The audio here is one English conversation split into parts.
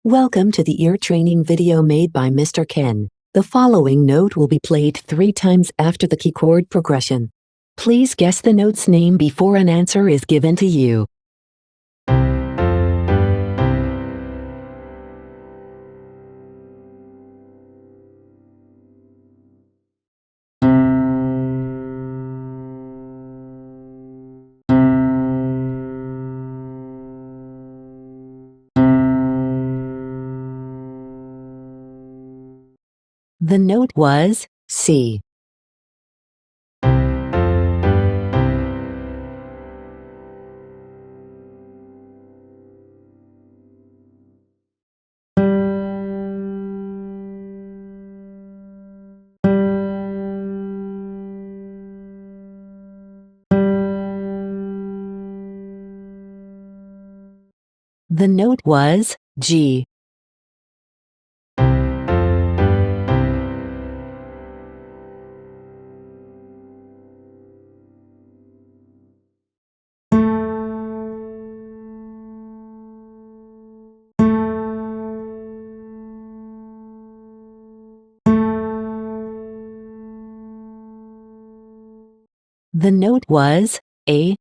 Welcome to the ear training video made by Mr. Ken. The following note will be played 3 times after the key chord progression. Please guess the note's name before an answer is given to you. The note was C. The note was G. The note was A.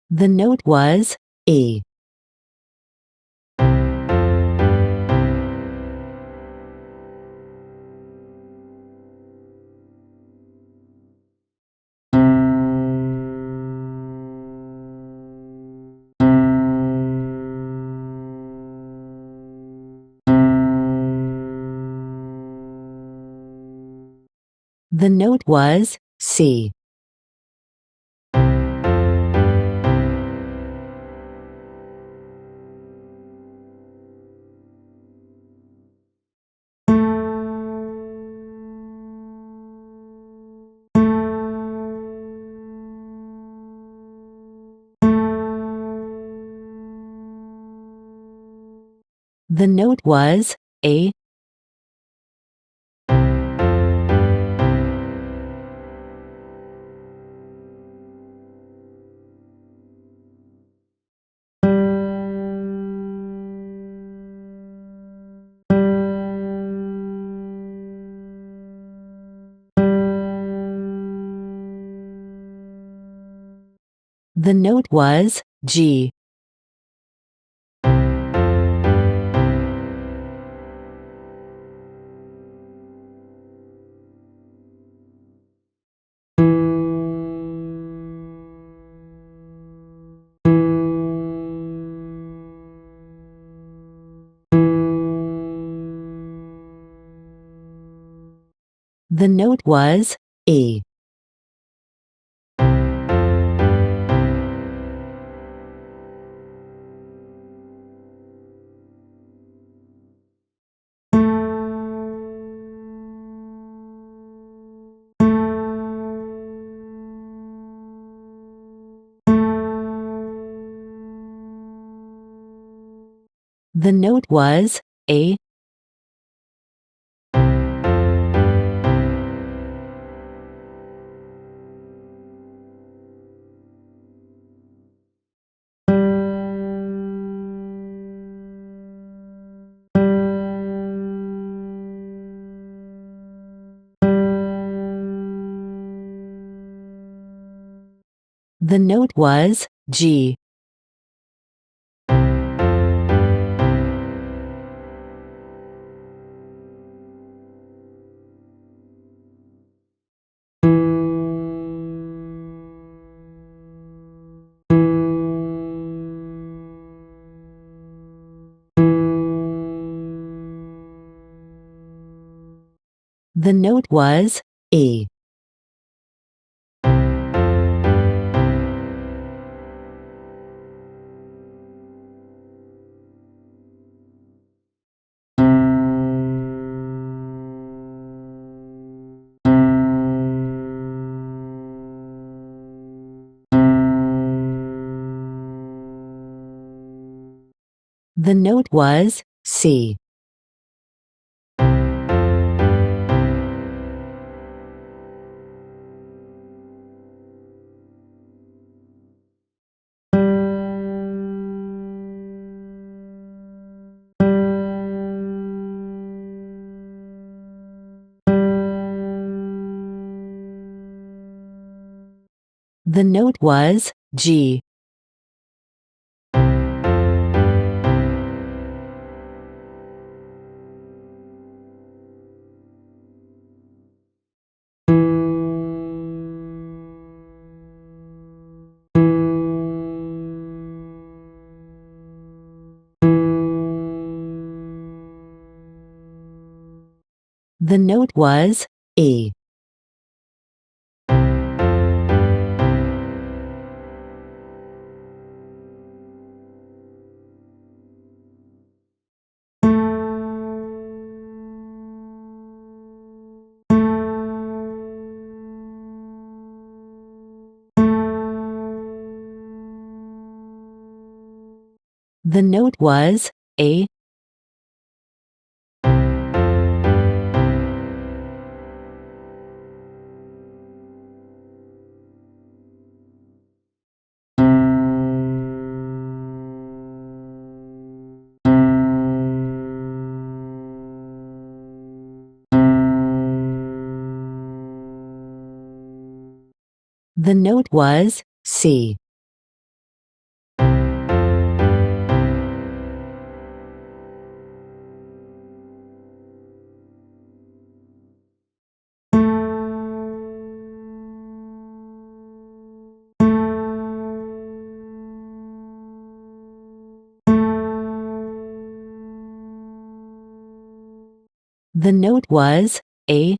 The note was E. The note was C. The note was A. The note was G. The note was E. The note was A. The note was G. The note was E. The note was C. The note was G. The note was E. The note was A. The note was C. The note was A.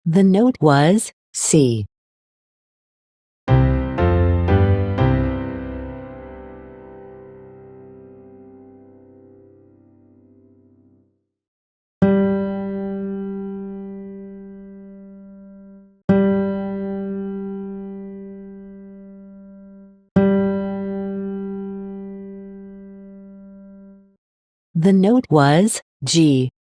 The note was C. The note was G.